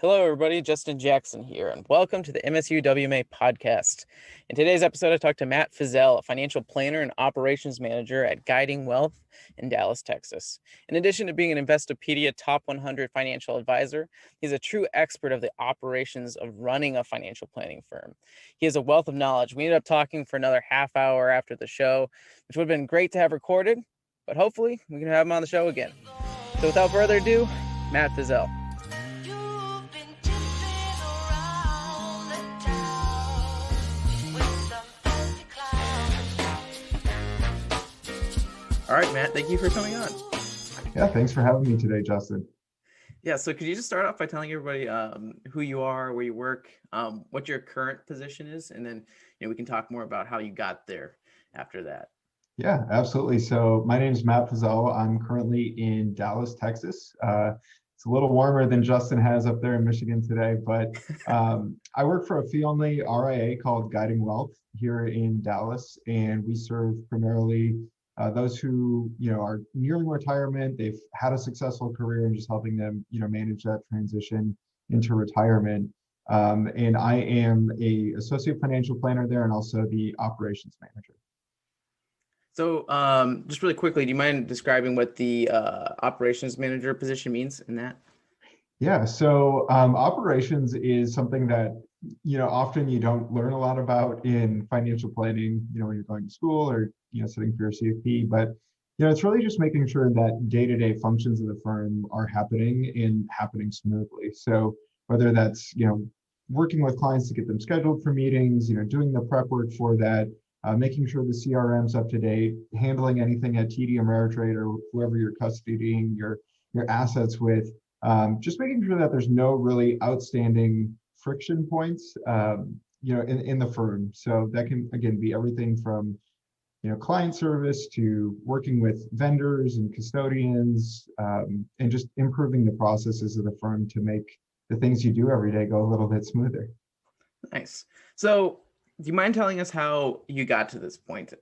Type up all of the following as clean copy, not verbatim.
Hello, everybody. Justin Jackson here, and welcome to the msuwma podcast. In today's episode, I talked to Matt Fizell, a financial planner and operations manager at Guiding Wealth in Dallas, Texas. In addition to being an Investopedia Top 100 financial advisor, he's a true expert of the operations of running a financial planning firm. He has a wealth of knowledge. We ended up talking for another half hour after the show, which would have been great to have recorded, but hopefully we can have him on the show again. So without further ado, Matt Fizell. All right, Matt, thank you for coming on. Yeah, thanks for having me today, Justin. Yeah, so could you just start off by telling everybody who you are, where you work, what your current position is, and then we can talk more about how you got there after that. Yeah, absolutely. So my name is Matt Fizell. I'm currently in Dallas, Texas. It's a little warmer than Justin has up there in Michigan today, but I work for a fee-only RIA called Guiding Wealth here in Dallas, and we serve primarily those who are nearing retirement. They've had a successful career, and just helping them manage that transition into retirement. And I am a associate financial planner there, and also the operations manager. So just really quickly, do you mind describing what the operations manager position means in that? Yeah, so operations is something that often you don't learn a lot about in financial planning, when you're going to school or sitting for your CFP. But it's really just making sure that day-to-day functions of the firm are happening and happening smoothly. So whether that's working with clients to get them scheduled for meetings, doing the prep work for that, making sure the CRM's up to date, handling anything at TD Ameritrade or whoever you're custodying your assets with. Just making sure that there's no really outstanding friction points, in the firm. So that can, again, be everything from, client service to working with vendors and custodians, and just improving the processes of the firm to make the things you do every day go a little bit smoother. Nice. So do you mind telling us how you got to this point?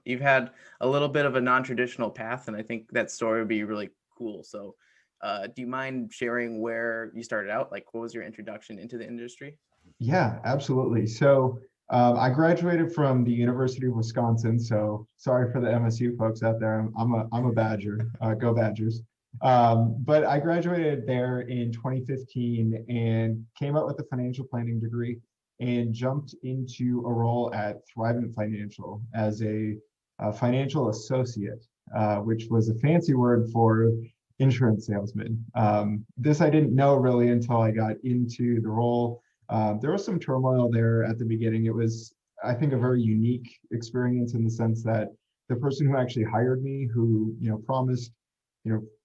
You've had a little bit of a non-traditional path, and I think that story would be really cool. So do you mind sharing where you started out? Like, what was your introduction into the industry? Yeah, absolutely. So I graduated from the University of Wisconsin. So sorry for the MSU folks out there. I'm a Badger. Go Badgers. But I graduated there in 2015 and came out with a financial planning degree and jumped into a role at Thrivent Financial as a financial associate, which was a fancy word for insurance salesman. This I didn't know really until I got into the role. There was some turmoil there at the beginning. It was, I think, a very unique experience in the sense that the person who actually hired me, who promised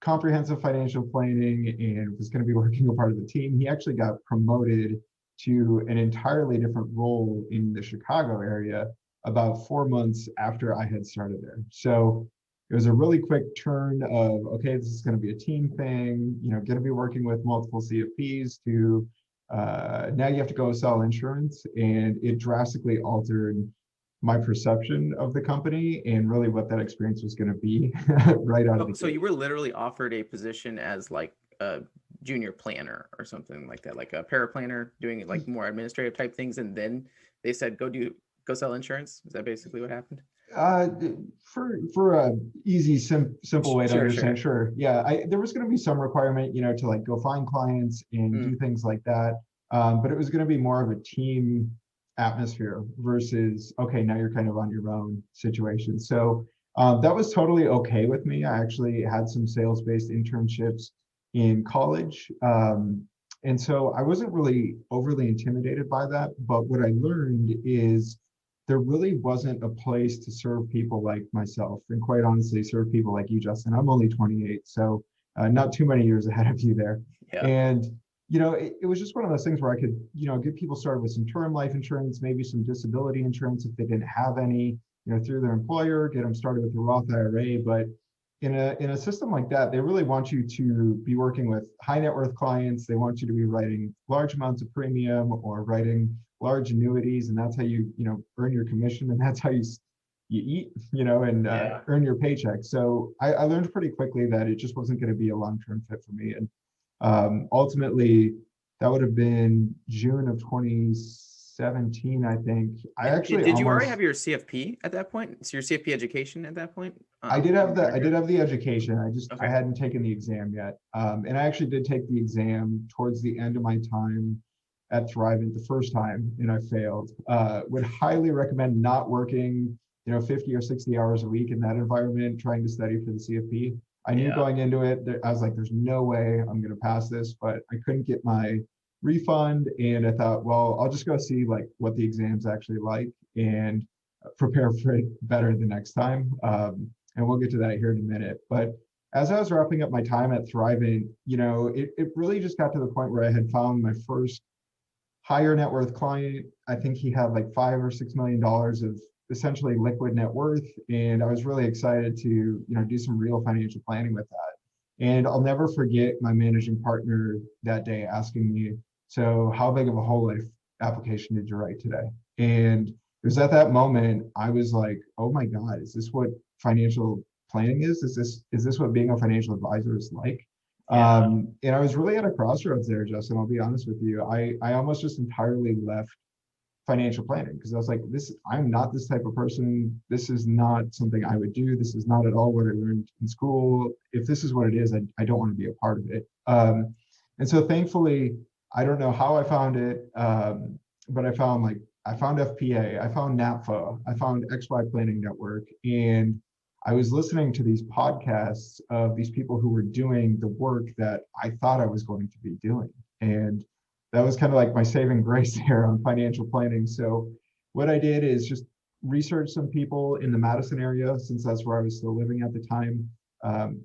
comprehensive financial planning and was going to be working a part of the team, he actually got promoted to an entirely different role in the Chicago area about 4 months after I had started there. So it was a really quick turn of, okay, this is going to be a team thing, going to be working with multiple CFPs to now you have to go sell insurance. And it drastically altered my perception of the company and really what that experience was going to be right out of the gate. So you were literally offered a position as like a junior planner or something like that, like a paraplanner doing like more administrative type things. And then they said, go sell insurance. Is that basically what happened? For a easy, simple way to understand, sure. Yeah, there was going to be some requirement, to like go find clients and do things like that. But it was going to be more of a team atmosphere versus, okay, now you're kind of on your own situation. So that was totally okay with me. I actually had some sales-based internships in college. And so I wasn't really overly intimidated by that. But what I learned is there really wasn't a place to serve people like myself, and quite honestly, serve people like you, Justin. I'm only 28, so not too many years ahead of you there. Yeah. And it was just one of those things where I could, get people started with some term life insurance, maybe some disability insurance if they didn't have any, through their employer, get them started with the Roth IRA. But in a system like that, they really want you to be working with high net worth clients. They want you to be writing large amounts of premium or writing large annuities, and that's how you earn your commission, and that's how you eat, and earn your paycheck. So I learned pretty quickly that it just wasn't going to be a long-term fit for me, and ultimately That would have been June of 2017, I think. I And actually did you already almost have your CFP at that point? So your CFP education at that point? I did have the education. I Okay. hadn't taken the exam yet. And I actually did take the exam towards the end of my time at Thrivent the first time, and I failed. Would highly recommend not working, 50 or 60 hours a week in that environment, trying to study for the CFP. I knew Yeah. going into it, I was like, there's no way I'm going to pass this, but I couldn't get my refund. And I thought, well, I'll just go see like what the exam's actually like and prepare for it better the next time. And we'll get to that here in a minute. But as I was wrapping up my time at Thrivent, it really just got to the point where I had found my first higher net worth client. I think he had like $5 or $6 million of essentially liquid net worth. And I was really excited to, do some real financial planning with that. And I'll never forget my managing partner that day asking me, so how big of a whole life application did you write today? And it was at that moment I was like, oh my God, is this what financial planning is? Is this what being a financial advisor is like? Yeah. And I was really at a crossroads there, Justin. I'll be honest with you. I almost just entirely left financial planning because I was like, I'm not this type of person. This is not something I would do. This is not at all what I learned in school. If this is what it is, I don't want to be a part of it. And so thankfully, I don't know how I found it, but I found FPA, I found NAPFA, I found XY Planning Network, and I was listening to these podcasts of these people who were doing the work that I thought I was going to be doing. And that was kind of like my saving grace there on financial planning. So what I did is just research some people in the Madison area, since that's where I was still living at the time,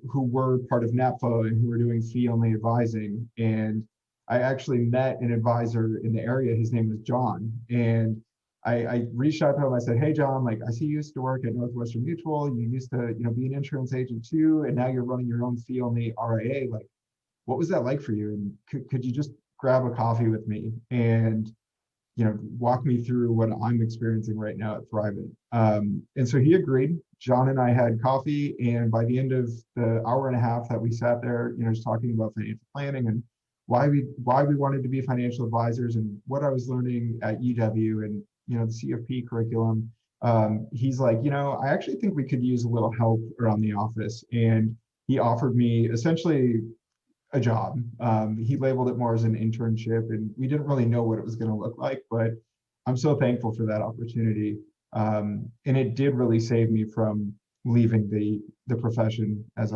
who were part of NAPFA and who were doing fee-only advising. And I actually met an advisor in the area. His name was John. And I reached out to him. I said, hey, John, like, I see you used to work at Northwestern Mutual. You used to, be an insurance agent too. And now you're running your own fee-only RIA. Like, what was that like for you? And could you just grab a coffee with me and, walk me through what I'm experiencing right now at Thrivent? And so he agreed. John and I had coffee. And by the end of the hour and a half that we sat there, just talking about financial planning and why we wanted to be financial advisors and what I was learning at UW and the CFP curriculum, he's like, I actually think we could use a little help around the office. And he offered me essentially a job. He labeled it more as an internship, and we didn't really know what it was going to look like, but I'm so thankful for that opportunity. And it did really save me from leaving the profession as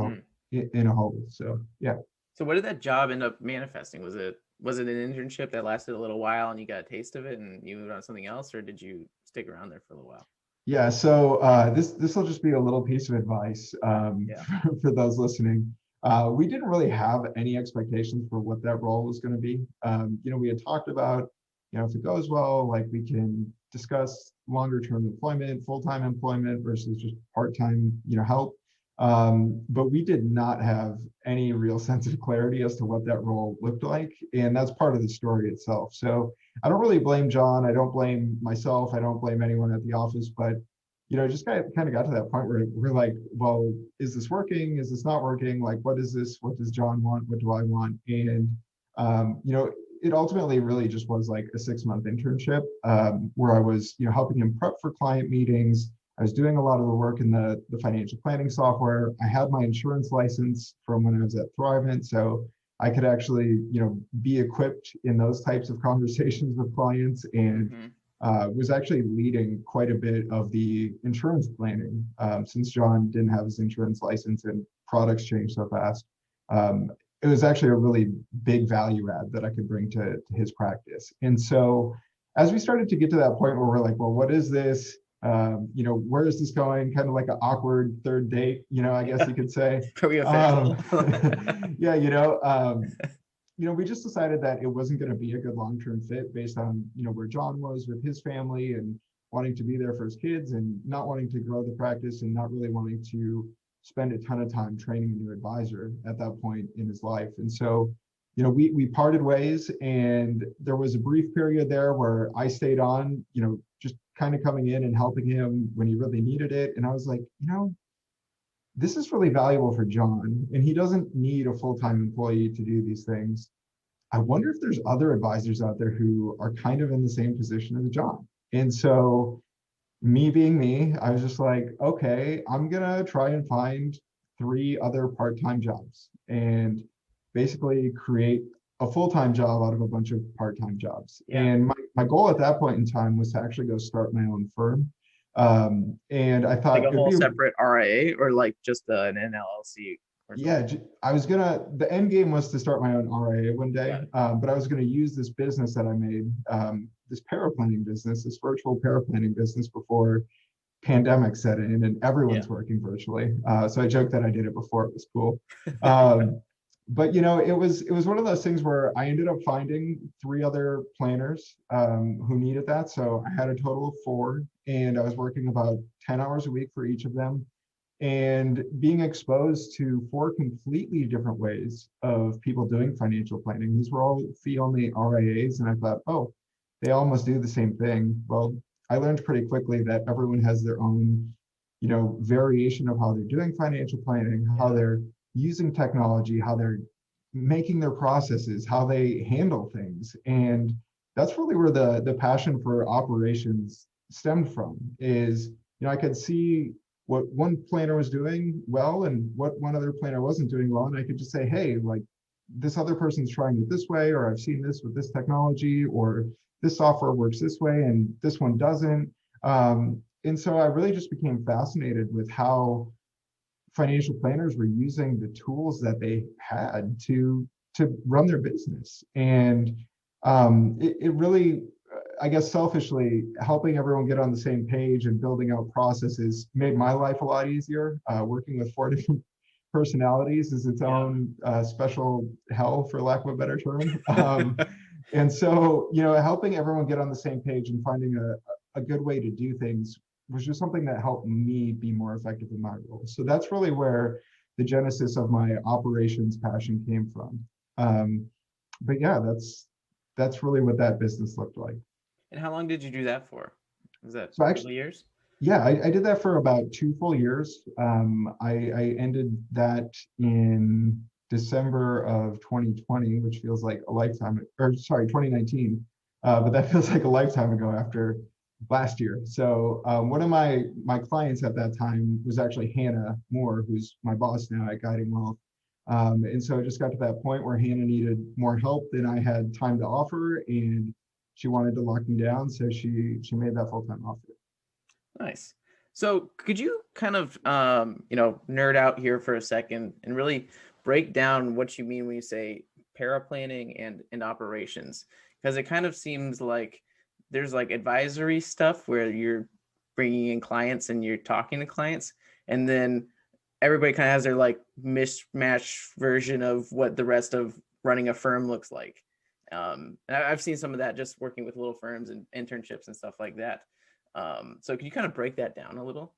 in a whole. So yeah. So what did that job end up manifesting? Was it an internship that lasted a little while and you got a taste of it and you moved on to something else, or did you stick around there for a little while? Yeah, so this will just be a little piece of advice for those listening. We didn't really have any expectations for what that role was going to be. We had talked about, if it goes well, like we can discuss longer term employment, full-time employment versus just part-time, help. But we did not have any real sense of clarity as to what that role looked like. And that's part of the story itself. So I don't really blame John. I don't blame myself. I don't blame anyone at the office, but just kind of got to that point where we're like, well, is this working? Is this not working? Like, what is this? What does John want? What do I want? And, it ultimately really just was like a 6-month internship where I was, helping him prep for client meetings. I was doing a lot of the work in the financial planning software. I had my insurance license from when I was at Thrivent, so I could actually, be equipped in those types of conversations with clients, and was actually leading quite a bit of the insurance planning since John didn't have his insurance license and products changed so fast. It was actually a really big value add that I could bring to his practice. And so as we started to get to that point where we're like, well, what is this? Where is this going? Kind of like an awkward third date, I guess you could say. Pretty official. Yeah, we just decided that it wasn't going to be a good long-term fit based on, where John was with his family and wanting to be there for his kids and not wanting to grow the practice and not really wanting to spend a ton of time training a new advisor at that point in his life. And so, we parted ways, and there was a brief period there where I stayed on, just kind of coming in and helping him when he really needed it. And I was like, this is really valuable for John, and he doesn't need a full-time employee to do these things. I wonder if there's other advisors out there who are kind of in the same position as John. And so me being me, I was just like, okay, I'm gonna try and find 3 other part-time jobs and basically create a full-time job out of a bunch of part-time jobs. Yeah. And my goal at that point in time was to actually go start my own firm. And I Like thought a it'd whole be, separate RIA or like just an LLC or something. yeah, I was gonna, the end game was to start my own RIA one day, Got it. but I was gonna use this business that I made, this paraplanning business, this virtual paraplanning business before pandemic set in and Yeah. everyone's working virtually. So I joked that I did it before it was cool. Um, but it was one of those things where I ended up finding 3 other planners who needed that. So I had a total of 4, and I was working about 10 hours a week for each of them, and being exposed to 4 completely different ways of people doing financial planning. These were all fee-only RIAs, and I thought, oh, they almost do the same thing. Well, I learned pretty quickly that everyone has their own, variation of how they're doing financial planning, how Yeah. they're using technology, how they're making their processes, how they handle things. And that's really where the passion for operations stemmed from is, I could see what one planner was doing well and what one other planner wasn't doing well. And I could just say, hey, like this other person's trying it this way, or I've seen this with this technology, or this software works this way and this one doesn't. And so I really just became fascinated with how financial planners were using the tools that they had to run their business. And it really, I guess selfishly, helping everyone get on the same page and building out processes made my life a lot easier. Working with 4 different personalities is its Yeah. own special hell, for lack of a better term. And so, helping everyone get on the same page and finding a good way to do things was just something that helped me be more effective in my role. So that's really where the genesis of my operations passion came from. But yeah, that's really what that business looked like. And how long did you do that for? Was that So a couple actually, of years? yeah, I did that for about 2 full years. I ended that in December of 2020, which feels like a lifetime, or sorry, 2019. But that feels like a lifetime ago after last year. So one of my clients at that time was actually Hannah Moore, who's my boss now at Guiding Wealth. And so it just got to that point where Hannah needed more help than I had time to offer, and she wanted to lock me down, so she made that full-time offer. Nice. So could you kind of nerd out here for a second and really break down what you mean when you say paraplanning and operations? Because it kind of seems like there's like advisory stuff where you're bringing in clients and you're talking to clients, and then everybody kind of has their like mismatch version of what the rest of running a firm looks like. And I've seen some of that just working with little firms and internships and stuff like that. So can you kind of break that down a little?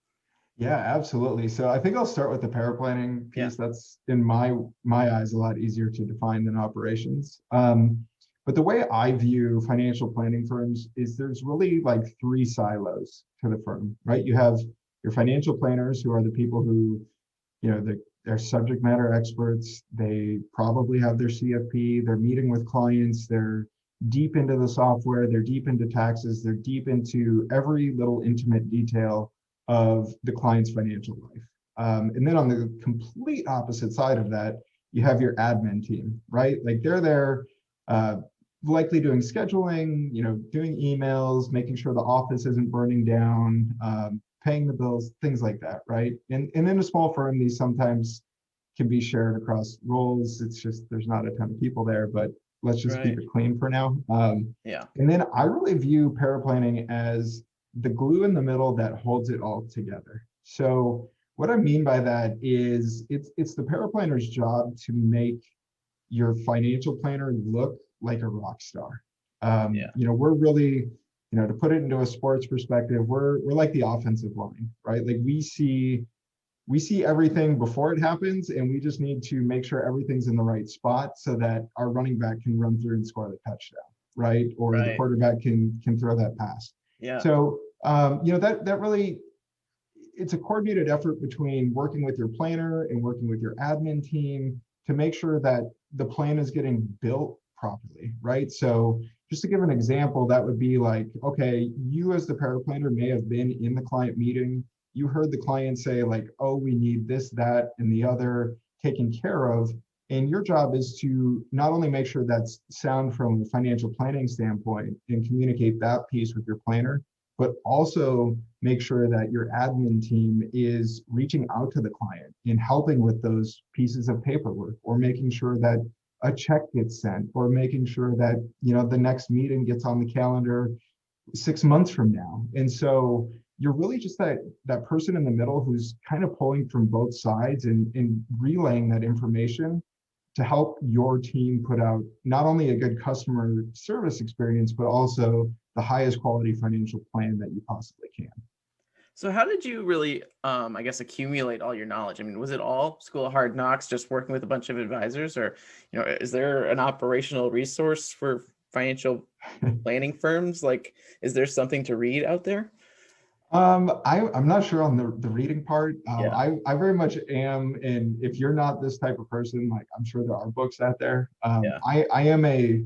Yeah, absolutely. So I think I'll start with the paraplanning Yeah. piece. That's in my eyes a lot easier to define than operations. But the way I view financial planning firms is there's really like 3 silos to the firm, right? You have your financial planners, who are the people who, they're subject matter experts. They probably have their CFP. They're meeting with clients. They're deep into the software. They're deep into taxes. They're deep into every little intimate detail of the client's financial life. And then on the complete opposite side of that, you have your admin team, right? Like they're there, likely doing scheduling, doing emails, making sure the office isn't burning down, paying the bills, things like that, right? And in a small firm, these sometimes can be shared across roles. It's just there's not a ton of people there, but let's just keep Right. it clean for now. Yeah. And then I really view paraplanning as the glue in the middle that holds it all together. So what I mean by that is it's the paraplanner's job to make your financial planner look like a rock star. Yeah. We're really, to put it into a sports perspective, we're like the offensive line, right? Like we see everything before it happens, and we just need to make sure everything's in the right spot so that our running back can run through and score the touchdown, right? Or the Right. quarterback can throw that pass. Yeah. So that really, it's a coordinated effort between working with your planner and working with your admin team to make sure that the plan is getting built properly, right? So just to give an example, that would be like, okay, you as the paraplanner may have been in the client meeting. You heard the client say like, oh, we need this, that, and the other taken care of. And your job is to not only make sure that's sound from a financial planning standpoint and communicate that piece with your planner, but also make sure that your admin team is reaching out to the client and helping with those pieces of paperwork, or making sure that a check gets sent, or making sure that the next meeting gets on the calendar 6 months from now. And so you're really just that person in the middle who's kind of pulling from both sides and relaying that information to help your team put out not only a good customer service experience, but also the highest quality financial plan that you possibly can. So how did you really, I guess, accumulate all your knowledge? I mean, was it all School of Hard Knocks, just working with a bunch of advisors, or, is there an operational resource for financial planning firms? Like, is there something to read out there? I'm not sure on the reading part. Yeah. I very much am, and if you're not this type of person, like I'm sure there are books out there. Yeah. I am a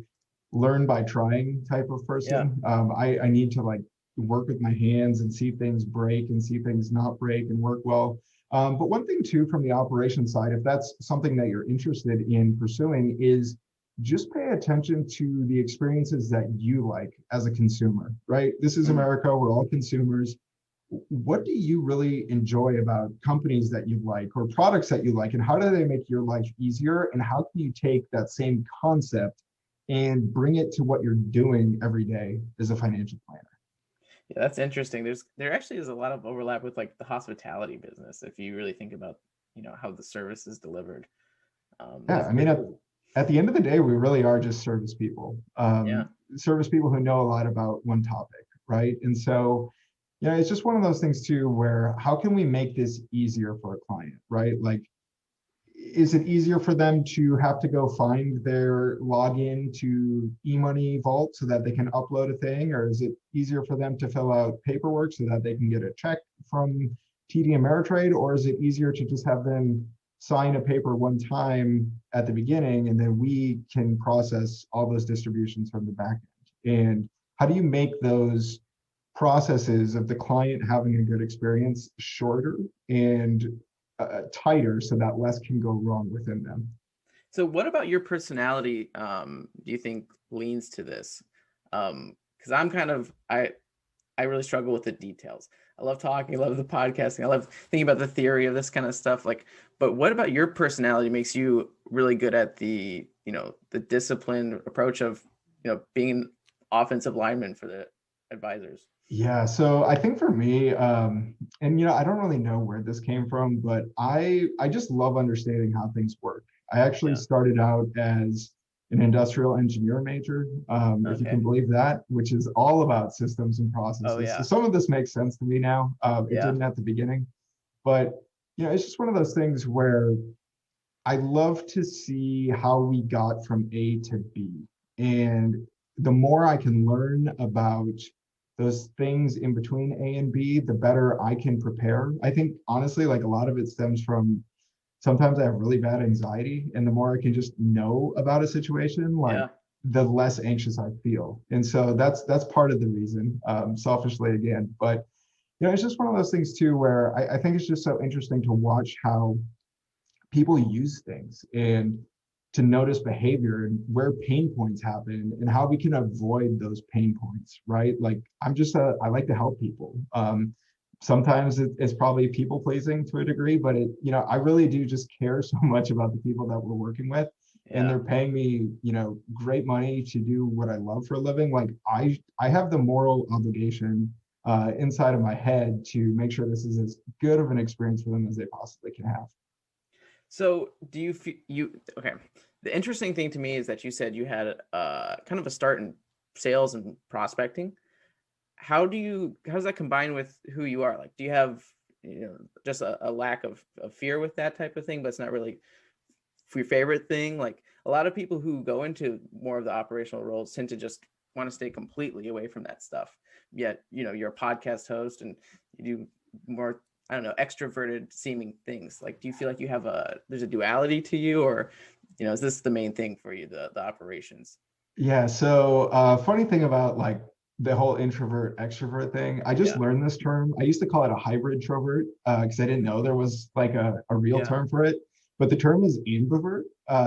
learn by trying type of Yeah. person. I need to like work with my hands and see things break and see things not break and work well. But one thing too, from the operations side, if that's something that you're interested in pursuing, is just pay attention to the experiences that you like as a consumer, right? This is America, we're all consumers. What do you really enjoy about companies that you like or products that you like, and how do they make your life easier? And how can you take that same concept and bring it to what you're doing every day as a financial planner? Yeah, that's interesting. There actually is a lot of overlap with like the hospitality business, if you really think about, how the service is delivered. Yeah, That's I mean, pretty cool. at the end of the day, we really are just service people, Yeah. service people who know a lot about one topic, right? And so, it's just one of those things too, where how can we make this easier for a client, right? Like, is it easier for them to have to go find their login to eMoney Vault so that they can upload a thing? Or is it easier for them to fill out paperwork so that they can get a check from TD Ameritrade? Or is it easier to just have them sign a paper one time at the beginning, and then we can process all those distributions from the back end? And how do you make those processes of the client having a good experience shorter and tighter so that less can go wrong within them? So what about your personality, do you think leans to this? Because I really struggle with the details. I love talking, I love the podcasting, I love thinking about the theory of this kind of stuff. Like, but what about your personality makes you really good at the disciplined approach of, being an offensive lineman for the advisors? Yeah, so I think for me, and I don't really know where this came from, but I just love understanding how things work. I actually Yeah. started out as an industrial engineer major, if you Okay. can believe that, which is all about systems and Oh processes. So yeah. some of this makes sense to me now. It Yeah. didn't at the beginning, but it's just one of those things where I love to see how we got from A to B. And the more I can learn about those things in between A and B, the better I can prepare. I think honestly, like a lot of it stems from sometimes I have really bad anxiety. And the more I can just know about a situation, like Yeah. the less anxious I feel. And so that's part of the reason, selfishly again. But it's just one of those things too, where I think it's just so interesting to watch how people use things and to notice behavior and where pain points happen and how we can avoid those pain points, right? Like I like to help people. Sometimes it's probably people pleasing to a degree, but I really do just care so much about the people that we're working with, and Yeah. they're paying me, great money to do what I love for a living. Like I have the moral obligation inside of my head to make sure this is as good of an experience for them as they possibly can have. So do you feel okay? The interesting thing to me is that you said you had kind of a start in sales and prospecting. How does that combine with who you are? Like, do you have, just a lack of fear with that type of thing, but it's not really your favorite thing? Like, a lot of people who go into more of the operational roles tend to just want to stay completely away from that stuff. Yet, you're a podcast host and you do more, I don't know, extroverted seeming things. Like, do you feel like there's a duality to you, or Is this the main thing for you, the operations? Yeah. So funny thing about like the whole introvert extrovert thing, I just Yeah. learned this term. I used to call it a hybrid trovert because I didn't know there was like a real Yeah. term for it. But the term is ambivert.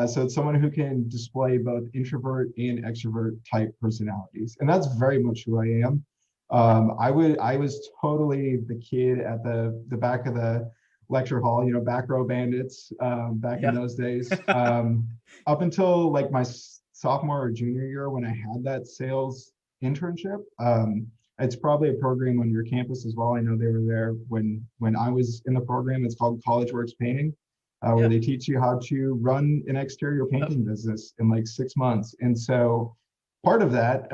So it's someone who can display both introvert and extrovert type personalities. And that's very much who I am. I was totally the kid at the back of the lecture hall, back row bandits back in Yeah. those days. Up until like my sophomore or junior year when I had that sales internship. It's probably a program on your campus as well. I know they were there when I was in the program. It's called College Works Painting, where Yeah. they teach you how to run an exterior painting business in like 6 months. And so part of that,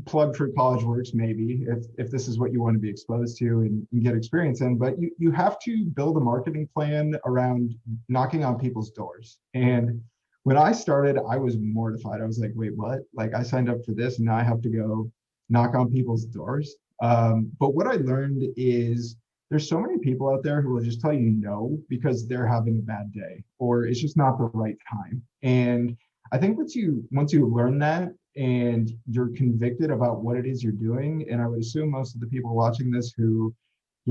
plug for College Works maybe if this is what you want to be exposed to and get experience in, but you have to build a marketing plan around knocking on people's doors. And when I started, I was mortified. I was like, wait, what? Like I signed up for this and now I have to go knock on people's doors. But what I learned is there's so many people out there who will just tell you no because they're having a bad day or it's just not the right time. And I think once you learn that and you're convicted about what it is you're doing, and I would assume most of the people watching this who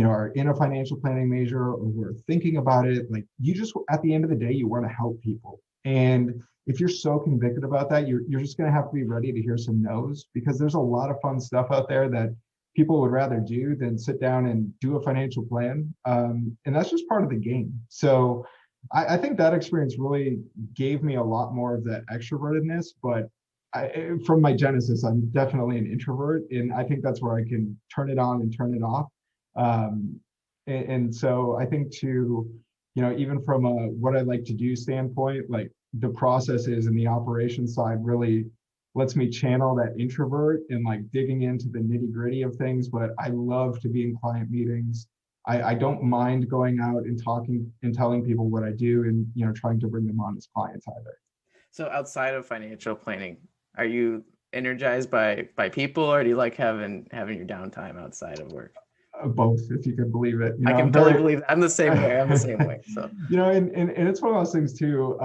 are in a financial planning major or who are thinking about it, like you just at the end of the day you want to help people. And if you're so convicted about that, you're just going to have to be ready to hear some no's because there's a lot of fun stuff out there that people would rather do than sit down and do a financial plan. And that's just part of the game. So I think that experience really gave me a lot more of that extrovertedness, but from my genesis, I'm definitely an introvert, and I think that's where I can turn it on and turn it off. And so I think even from a what I like to do standpoint, like the processes and the operations side really lets me channel that introvert and like digging into the nitty gritty of things. But I love to be in client meetings. I don't mind going out and talking and telling people what I do and trying to bring them on as clients either. So outside of financial planning, are you energized by people, or do you like having your downtime outside of work? Both, if you could believe it. I can totally believe that. I'm the same way. I'm the same way. So and it's one of those things too.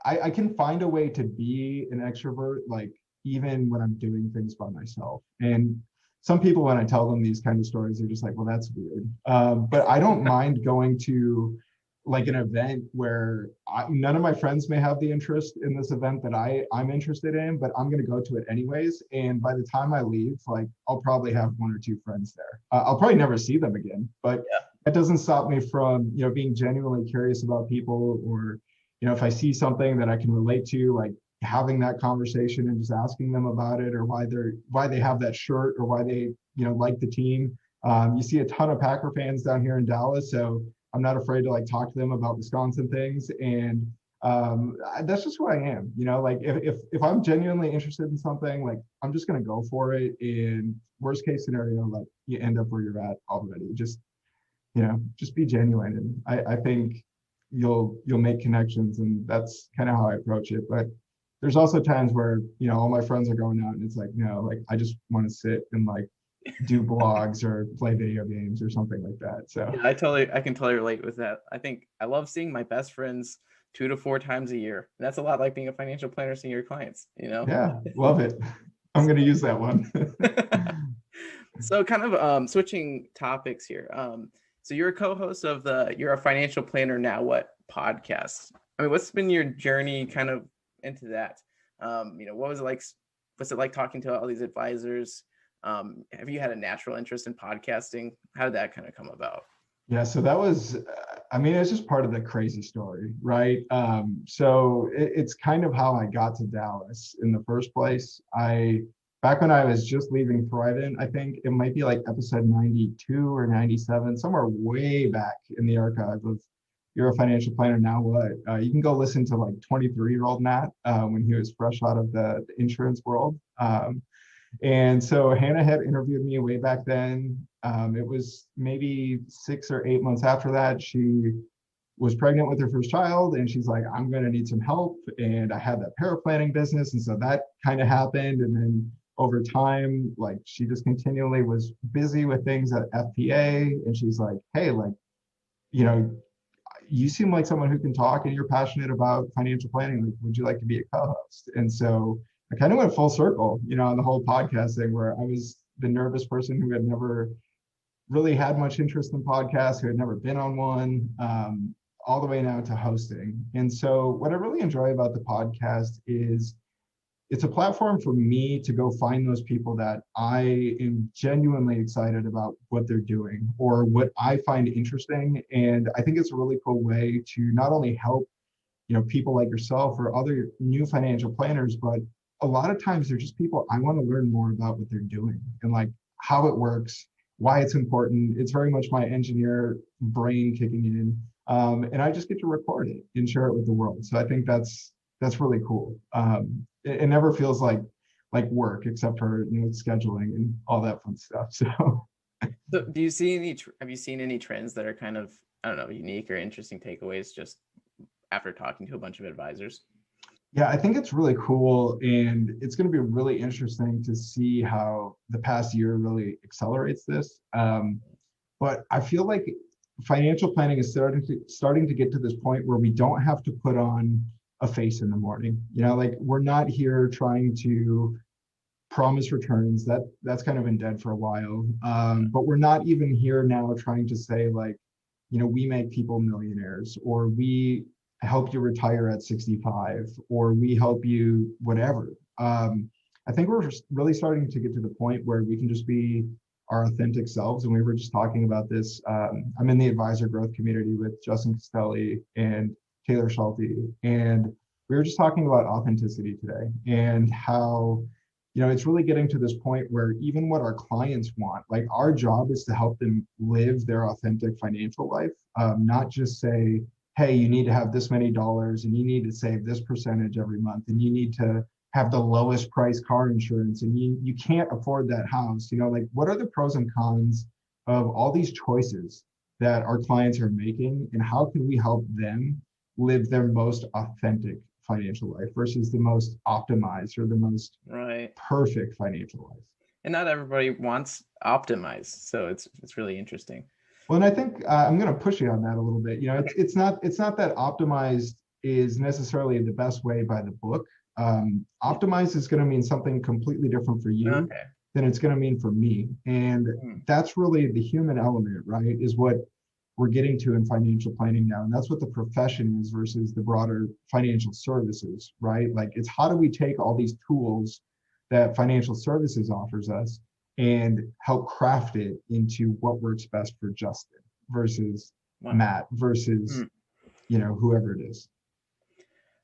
I can find a way to be an extrovert, like even when I'm doing things by myself. And some people, when I tell them these kind of stories, they're just like, well, that's weird. But I don't mind going to like an event where none of my friends may have the interest in this event that I'm interested in, but I'm going to go to it anyways. And by the time I leave, like I'll probably have one or two friends there. I'll probably never see them again, but that doesn't stop me from, being genuinely curious about people, or, if I see something that I can relate to, like having that conversation and just asking them about it, or why they have that shirt, or why they, like the team. You see a ton of Packer fans down here in Dallas, so I'm not afraid to like talk to them about Wisconsin things. And that's just who I am. Like if I'm genuinely interested in something, like I'm just going to go for it. In worst case scenario, like you end up where you're at already. Just be genuine. And I think you'll make connections, and that's kind of how I approach it. But there's also times where, all my friends are going out and it's like, no, like I just want to sit and like do blogs or play video games or something like that. So yeah, I can totally relate with that. I think I love seeing my best friends 2 to 4 times a year. And that's a lot like being a financial planner seeing your clients, Yeah, love it. I'm going to use that one. So kind of switching topics here. So you're a co-host of You're a Financial Planner Now What podcast. I mean, what's been your journey kind of into that? What was it like? What's it like talking to all these advisors? Have you had a natural interest in podcasting? How did that kind of come about? Yeah, so that was, it's just part of the crazy story, right? So it's kind of how I got to Dallas in the first place. Back when I was just leaving Thrivent, I think it might be like episode 92 or 97, somewhere way back in the archive of You're a Financial Planner Now What? You can go listen to like 23-year-old Matt when he was fresh out of the insurance world. And so Hannah had interviewed me way back then. It was maybe 6 or 8 months after that. She was pregnant with her first child, and she's like, I'm going to need some help. And I had that paraplanning business. And so that kind of happened. And then over time, like she just continually was busy with things at FPA. And she's like, hey, like, you seem like someone who can talk and you're passionate about financial planning. Like, would you like to be a co-host? And so I kind of went full circle, on the whole podcast thing where I was the nervous person who had never really had much interest in podcasts, who had never been on one, all the way now to hosting. And so what I really enjoy about the podcast is it's a platform for me to go find those people that I am genuinely excited about what they're doing or what I find interesting. And I think it's a really cool way to not only help, people like yourself or other new financial planners, but a lot of times they're just people I want to learn more about what they're doing and like how it works, why it's important. It's very much my engineer brain kicking in. And I just get to record it and share it with the world. So I think that's really cool. It never feels like work except for scheduling and all that fun stuff. So do you see have you seen any trends that are kind of, I don't know, unique or interesting takeaways just after talking to a bunch of advisors? Yeah, I think it's really cool, and it's going to be really interesting to see how the past year really accelerates this. But I feel like financial planning is starting to get to this point where we don't have to put on a face in the morning. Like we're not here trying to promise returns. That's kind of been dead for a while. But we're not even here now trying to say like, we make people millionaires, or we help you retire at 65, or we help you whatever. I think we're really starting to get to the point where we can just be our authentic selves. And we were just talking about this. I'm in the advisor growth community with Justin Castelli and Taylor Schulte, and we were just talking about authenticity today and how it's really getting to this point where even what our clients want, like our job is to help them live their authentic financial life, not just say, hey, you need to have this many dollars and you need to save this percentage every month and you need to have the lowest price car insurance and you can't afford that house. Like what are the pros and cons of all these choices that our clients are making, and how can we help them live their most authentic financial life versus the most optimized or the most perfect financial life? And not everybody wants optimized, so it's really interesting. Well, and I think I'm going to push you on that a little bit. It's not that optimized is necessarily the best way by the book. Optimized is going to mean something completely different for you than it's going to mean for me. And that's really the human element, right? Is what we're getting to in financial planning now. And that's what the profession is versus the broader financial services, right? Like it's how do we take all these tools that financial services offers us and help craft it into what works best for Justin versus Matt versus, whoever it is.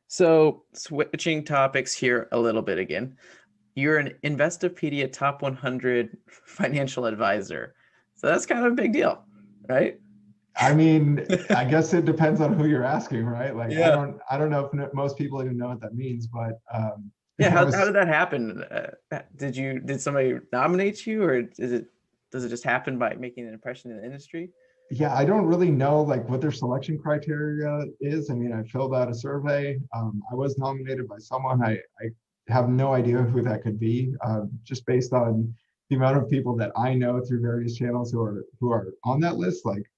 So switching topics here a little bit again, you're an Investopedia top 100 financial advisor. So that's kind of a big deal, right? I mean, I guess it depends on who you're asking, right? Like, yeah. I don't know if most people even know what that means, but yeah. How did that happen? Did somebody nominate you, or does it just happen by making an impression in the industry? Yeah, I don't really know like what their selection criteria is. I mean, I filled out a survey. I was nominated by someone. I have no idea who that could be, just based on the amount of people that I know through various channels who are on that list. Like,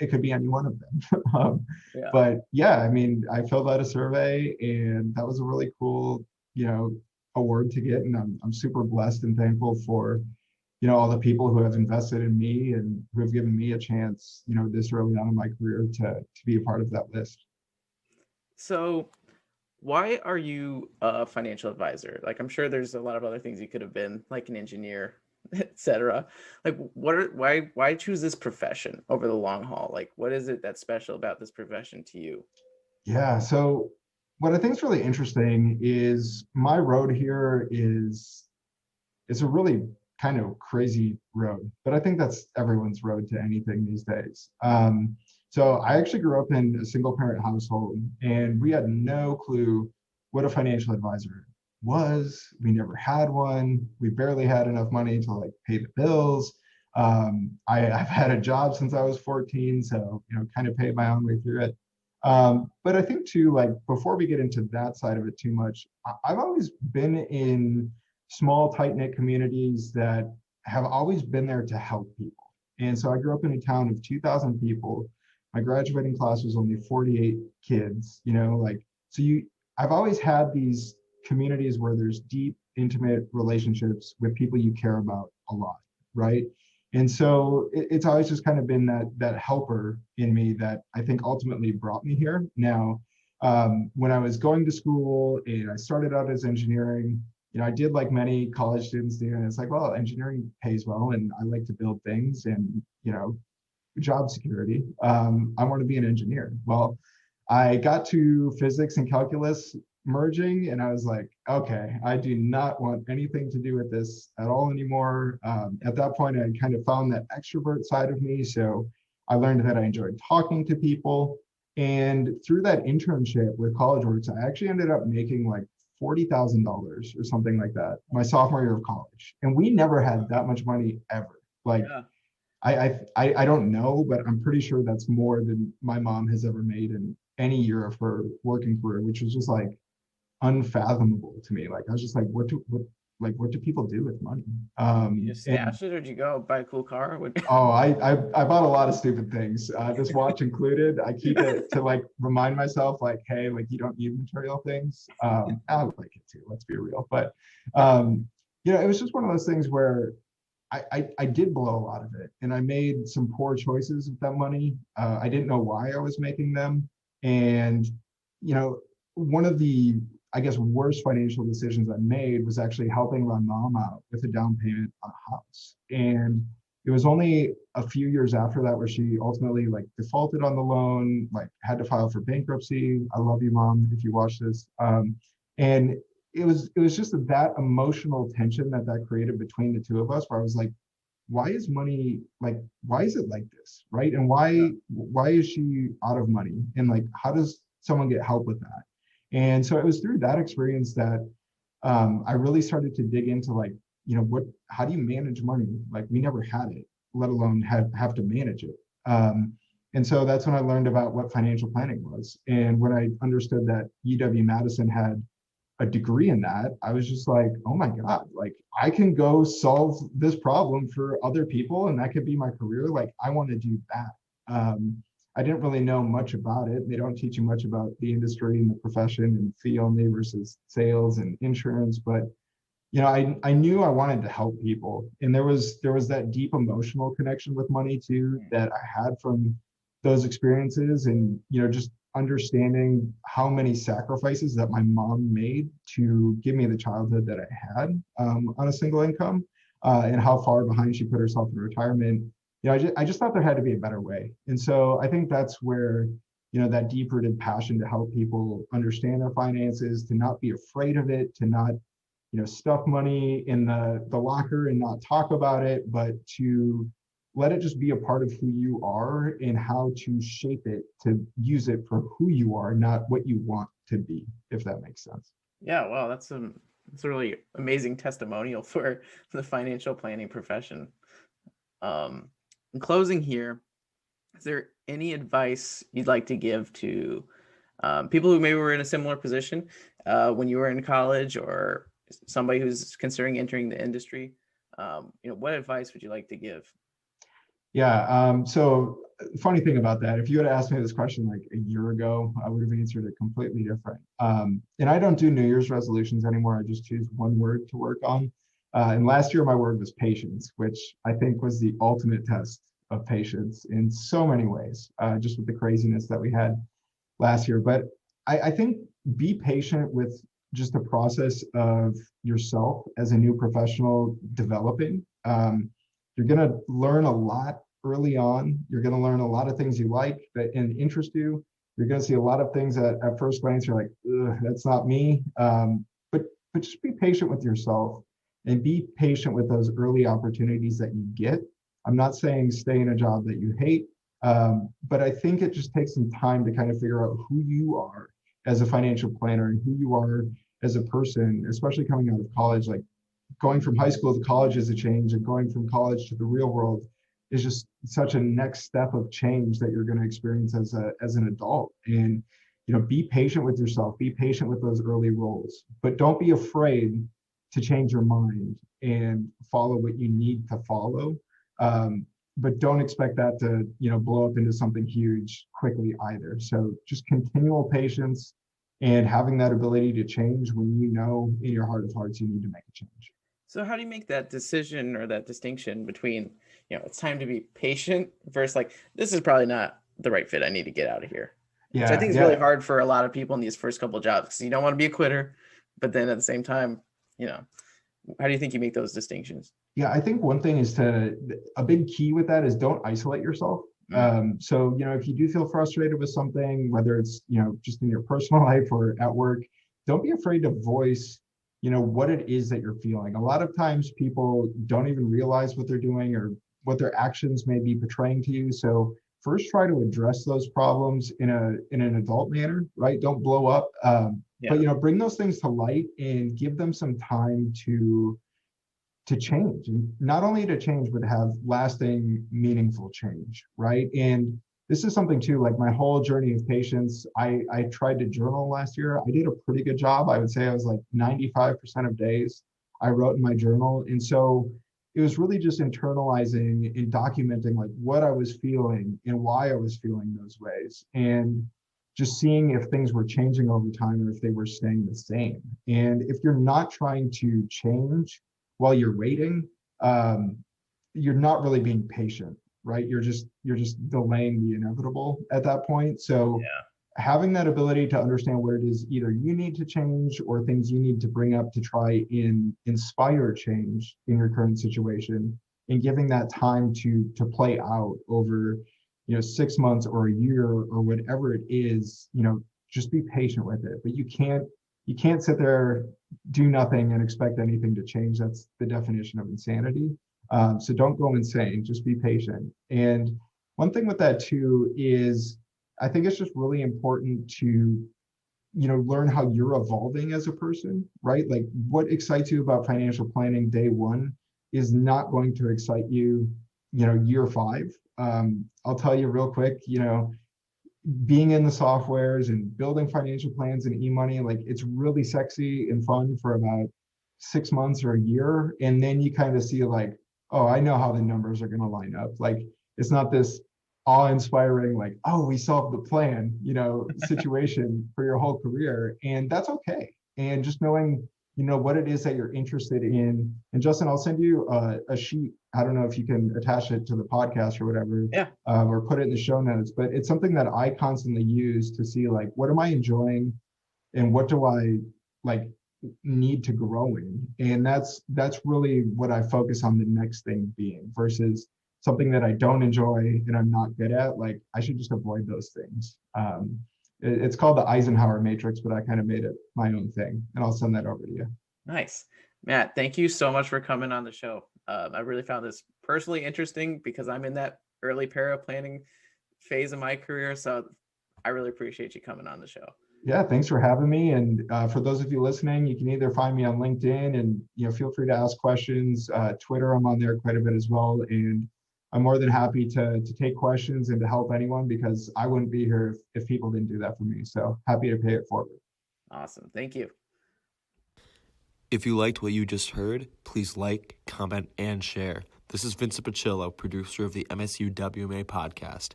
it could be any one of them. But yeah, I mean, I filled out a survey, and that was a really cool, award to get, and I'm super blessed and thankful for all the people who have invested in me and who have given me a chance, this early on in my career to be a part of that list. So why are you a financial advisor? Like, I'm sure there's a lot of other things you could have been, like an engineer, etc. Like, why choose this profession over the long haul? Like, what is it that's special about this profession to you? Yeah, so what I think is really interesting is my road here is a really kind of crazy road, but I think that's everyone's road to anything these days. So I actually grew up in a single parent household, and we had no clue what a financial advisor was. We never had one. We barely had enough money to like pay the bills. I've had a job since I was 14, so kind of paid my own way through it. But I think too, like before we get into that side of it too much, I've always been in small, tight-knit communities that have always been there to help people. And so I grew up in a town of 2,000 people My graduating class was only 48 kids, so I've always had these communities where there's deep, intimate relationships with people you care about a lot, right? And so it's always just kind of been that helper in me that I think ultimately brought me here. Now, when I was going to school and I started out as engineering, I did like many college students do, and it's like, well, engineering pays well, and I like to build things, and job security. I want to be an engineer. Well, I got to physics and calculus merging, and I was like, okay, I do not want anything to do with this at all anymore. At that point, I kind of found that extrovert side of me. So I learned that I enjoyed talking to people. And through that internship with CollegeWorks, I actually ended up making like $40,000 or something like that my sophomore year of college. And we never had that much money ever. Like, Yeah. I don't know, but I'm pretty sure that's more than my mom has ever made in any year of her working career, which was just like unfathomable to me. Like I was just like, what do people do with money? You just And stash it, or did you go buy a cool car? oh, I bought a lot of stupid things. This watch included. I keep it to like remind myself, like, hey, like you don't need material things. I like it too. Let's be real, but it was just one of those things where I did blow a lot of it, and I made some poor choices with that money. I didn't know why I was making them, and one of the, I guess, worst financial decisions I made was actually helping my mom out with a down payment on a house. And it was only a few years after that where she ultimately like defaulted on the loan, like had to file for bankruptcy. I love you, Mom, if you watch this. And it was just that emotional tension that created between the two of us, where I was like, why is money like, why is it like this, right? And why is she out of money, and like how does someone get help with that? And so it was through that experience that I really started to dig into like, how do you manage money? Like we never had it, let alone have to manage it. And so that's when I learned about what financial planning was. And when I understood that UW-Madison had a degree in that, I was just like, oh my God, like I can go solve this problem for other people, and that could be my career. Like I want to do that. I didn't really know much about it. They don't teach you much about the industry and the profession and fee only versus sales and insurance, but I knew I wanted to help people, and there was that deep emotional connection with money too that I had from those experiences, and just understanding how many sacrifices that my mom made to give me the childhood that I had on a single income, and how far behind she put herself in retirement. I just thought there had to be a better way, and so I think that's where that deep-rooted passion to help people understand their finances, to not be afraid of it, to not stuff money in the locker and not talk about it, but to let it just be a part of who you are, and how to shape it to use it for who you are, not what you want to be, if that makes sense. Yeah, wow, that's a really amazing testimonial for the financial planning profession. In closing here, is there any advice you'd like to give to people who maybe were in a similar position when you were in college, or somebody who's considering entering the industry? What advice would you like to give? Yeah. So funny thing about that, if you had asked me this question like a year ago, I would have answered it completely different. And I don't do New Year's resolutions anymore. I just choose one word to work on. And last year, my word was patience, which I think was the ultimate test of patience in so many ways, just with the craziness that we had last year. But I think be patient with just the process of yourself as a new professional developing. You're going to learn a lot early on. You're going to learn a lot of things you like that and interest you. You're going to see a lot of things that at first glance you're like, that's not me. But just be patient with yourself, and be patient with those early opportunities that you get. I'm not saying stay in a job that you hate, but I think it just takes some time to kind of figure out who you are as a financial planner, and who you are as a person, especially coming out of college. Like going from high school to college is a change, and going from college to the real world is just such a next step of change that you're going to experience as an adult. And be patient with yourself, be patient with those early roles, but don't be afraid to change your mind and follow what you need to follow. but don't expect that to, blow up into something huge quickly either. So just continual patience and having that ability to change when you know in your heart of hearts you need to make a change. So how do you make that decision or that distinction between, it's time to be patient versus like, this is probably not the right fit. I need to get out of here. Which I think is really hard for a lot of people in these first couple of jobs because you don't want to be a quitter, but then at the same time, how do you think you make those distinctions? Yeah, I think one thing is a big key with that is don't isolate yourself. So, if you do feel frustrated with something, whether it's, just in your personal life or at work, don't be afraid to voice, what it is that you're feeling. A lot of times people don't even realize what they're doing or what their actions may be portraying to you. So first try to address those problems in an adult manner, right? Don't blow up, but, bring those things to light and give them some time to change, and not only to change, but to have lasting, meaningful change, right? And this is something too, like my whole journey of patience, I tried to journal last year. I did a pretty good job. I would say I was like 95% of days I wrote in my journal. And so it was really just internalizing and documenting like what I was feeling and why I was feeling those ways. And just seeing if things were changing over time or if they were staying the same. And if you're not trying to change while you're waiting, you're not really being patient, right? You're just delaying the inevitable at that point. So having that ability to understand what it is either you need to change or things you need to bring up to try and inspire change in your current situation, and giving that time to play out over 6 months or a year or whatever it is, just be patient with it. But you can't sit there, do nothing and expect anything to change. That's the definition of insanity. So don't go insane, just be patient. And one thing with that too is I think it's just really important to, learn how you're evolving as a person, right? Like what excites you about financial planning day one is not going to excite you, year 5. I'll tell you real quick, being in the softwares and building financial plans and e-money, like it's really sexy and fun for about 6 months or a year. And then you kind of see like, oh, I know how the numbers are going to line up. Like, it's not this awe-inspiring, like, oh, we solved the plan, situation for your whole career. And that's okay. And just knowing, what it is that you're interested in. And Justin, I'll send you a sheet. I don't know if you can attach it to the podcast or whatever, or put it in the show notes, but it's something that I constantly use to see like, what am I enjoying and what do I like need to grow in? And that's really what I focus on the next thing being, versus something that I don't enjoy and I'm not good at. Like I should just avoid those things. It's called the Eisenhower matrix, but I kind of made it my own thing, and I'll send that over to you. Nice. Matt, thank you so much for coming on the show. I really found this personally interesting because I'm in that early paraplanning phase of my career. So I really appreciate you coming on the show. Yeah, thanks for having me. And for those of you listening, you can either find me on LinkedIn and feel free to ask questions. Twitter, I'm on there quite a bit as well. And I'm more than happy to take questions and to help anyone, because I wouldn't be here if people didn't do that for me. So happy to pay it forward. Awesome. Thank you. If you liked what you just heard, please like, comment, and share. This is Vincent Pacillo, producer of the MSUWMA podcast.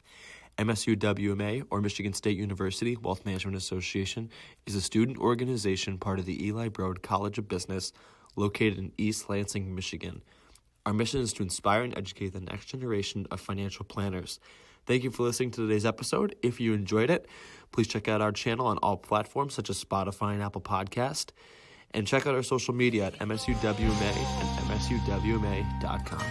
MSUWMA, or Michigan State University Wealth Management Association, is a student organization part of the Eli Broad College of Business, located in East Lansing, Michigan. Our mission is to inspire and educate the next generation of financial planners. Thank you for listening to today's episode. If you enjoyed it, please check out our channel on all platforms such as Spotify and Apple Podcast. And check out our social media at MSUWMA and MSUWMA.com.